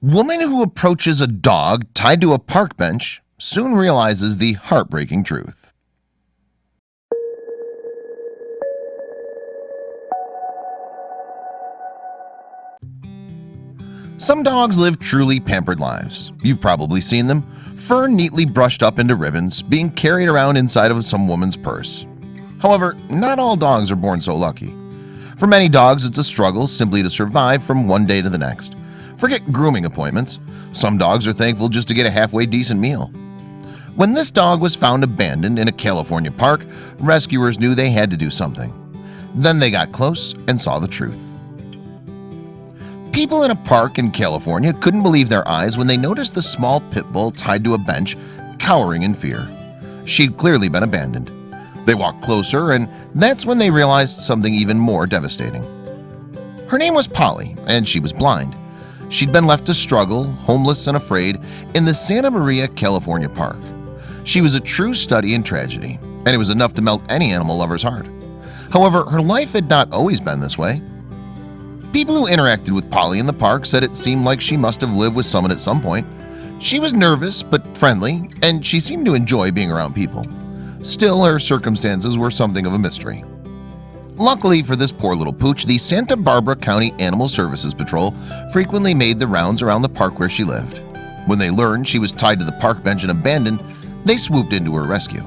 Woman who approaches a dog tied to a park bench soon realizes the heartbreaking truth. Some dogs live truly pampered lives. You've probably seen them, fur neatly brushed up into ribbons, being carried around inside of some woman's purse. However, not all dogs are born so lucky. For many dogs, it's a struggle simply to survive from one day to the next. Forget grooming appointments. Some dogs are thankful just to get a halfway decent meal. When this dog was found abandoned in a California park, rescuers knew they had to do something. Then they got close and saw the truth. People in a park in California couldn't believe their eyes when they noticed the small pit bull tied to a bench, cowering in fear. She'd clearly been abandoned. They walked closer, and that's when they realized something even more devastating. Her name was Polly, and she was blind. She'd been left to struggle, homeless and afraid, in the Santa Maria, California park. She was a true study in tragedy, and it was enough to melt any animal lover's heart. However, her life had not always been this way. People who interacted with Polly in the park said it seemed like she must have lived with someone at some point. She was nervous but friendly, and she seemed to enjoy being around people. Still, her circumstances were something of a mystery. Luckily for this poor little pooch, the Santa Barbara County Animal Services Patrol frequently made the rounds around the park where she lived. When they learned she was tied to the park bench and abandoned, they swooped into her rescue.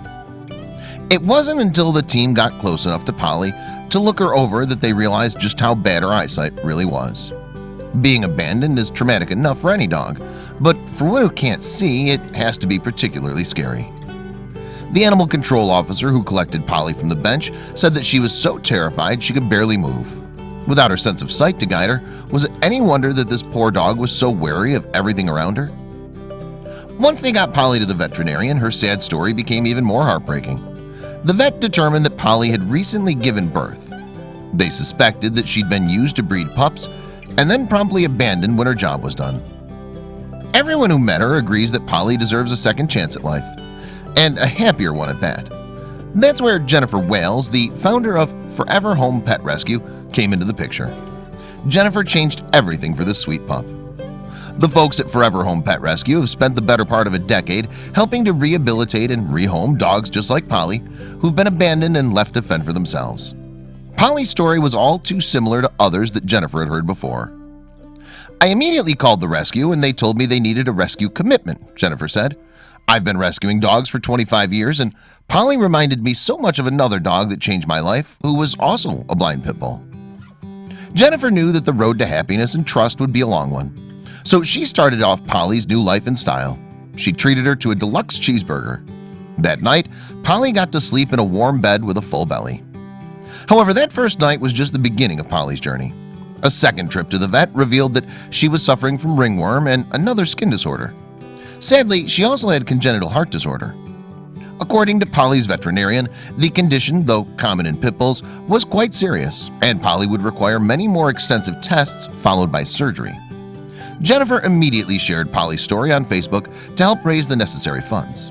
It wasn't until the team got close enough to Polly to look her over that they realized just how bad her eyesight really was. Being abandoned is traumatic enough for any dog, but for one who can't see, it has to be particularly scary. The animal control officer who collected Polly from the bench said that she was so terrified she could barely move. Without her sense of sight to guide her, was it any wonder that this poor dog was so wary of everything around her? Once they got Polly to the veterinarian, her sad story became even more heartbreaking. The vet determined that Polly had recently given birth. They suspected that she'd been used to breed pups and then promptly abandoned when her job was done. Everyone who met her agrees that Polly deserves a second chance at life, and a happier one at that. That's where Jennifer Wales, the founder of Forever Home Pet Rescue, came into the picture. Jennifer changed everything for this sweet pup. The folks at Forever Home Pet Rescue have spent the better part of a decade helping to rehabilitate and rehome dogs just like Polly, who've been abandoned and left to fend for themselves. Polly's story was all too similar to others that Jennifer had heard before. "I immediately called the rescue and they told me they needed a rescue commitment," Jennifer said. "I've been rescuing dogs for 25 years and Polly reminded me so much of another dog that changed my life, who was also a blind pit bull." Jennifer knew that the road to happiness and trust would be a long one. So she started off Polly's new life in style. She treated her to a deluxe cheeseburger. That night, Polly got to sleep in a warm bed with a full belly. However, that first night was just the beginning of Polly's journey. A second trip to the vet revealed that she was suffering from ringworm and another skin disorder. Sadly, she also had congenital heart disorder. According to Polly's veterinarian, the condition, though common in pit bulls, was quite serious, and Polly would require many more extensive tests followed by surgery. Jennifer immediately shared Polly's story on Facebook to help raise the necessary funds.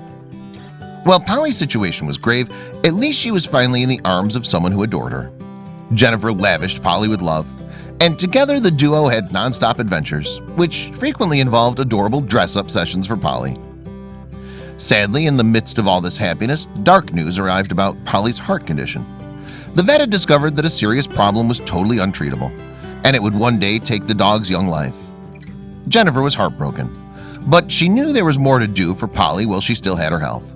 While Polly's situation was grave, at least she was finally in the arms of someone who adored her. Jennifer lavished Polly with love, and together the duo had non-stop adventures, which frequently involved adorable dress-up sessions for Polly. Sadly, in the midst of all this happiness, dark news arrived about Polly's heart condition. The vet had discovered that a serious problem was totally untreatable, and it would one day take the dog's young life. Jennifer was heartbroken, but she knew there was more to do for Polly while she still had her health.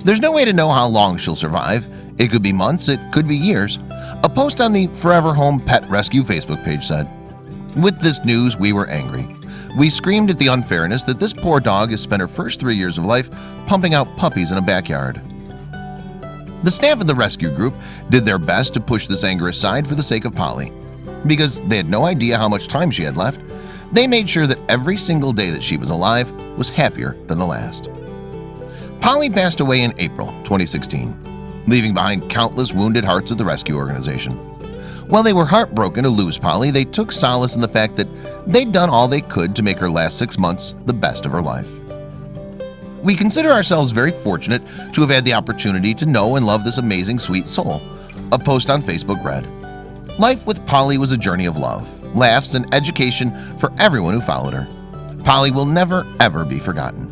There's no way to know how long she'll survive. It could be months, it could be years. A post on the Forever Home Pet Rescue Facebook page said, "With this news, we were angry. We screamed at the unfairness that this poor dog has spent her first 3 years of life pumping out puppies in a backyard." The staff of the rescue group did their best to push this anger aside for the sake of Polly. Because they had no idea how much time she had left, they made sure that every single day that she was alive was happier than the last. Polly passed away in April 2016, leaving behind countless wounded hearts at the rescue organization. While they were heartbroken to lose Polly, they took solace in the fact that they'd done all they could to make her last 6 months the best of her life. We consider ourselves very fortunate to have had the opportunity to know and love this amazing sweet soul, a post on Facebook read. Life with Polly was a journey of love, laughs, and education for everyone who followed her. Polly will never ever be forgotten.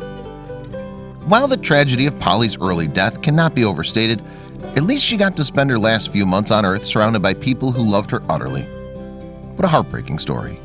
While the tragedy of Polly's early death cannot be overstated, at least she got to spend her last few months on Earth surrounded by people who loved her utterly. What a heartbreaking story.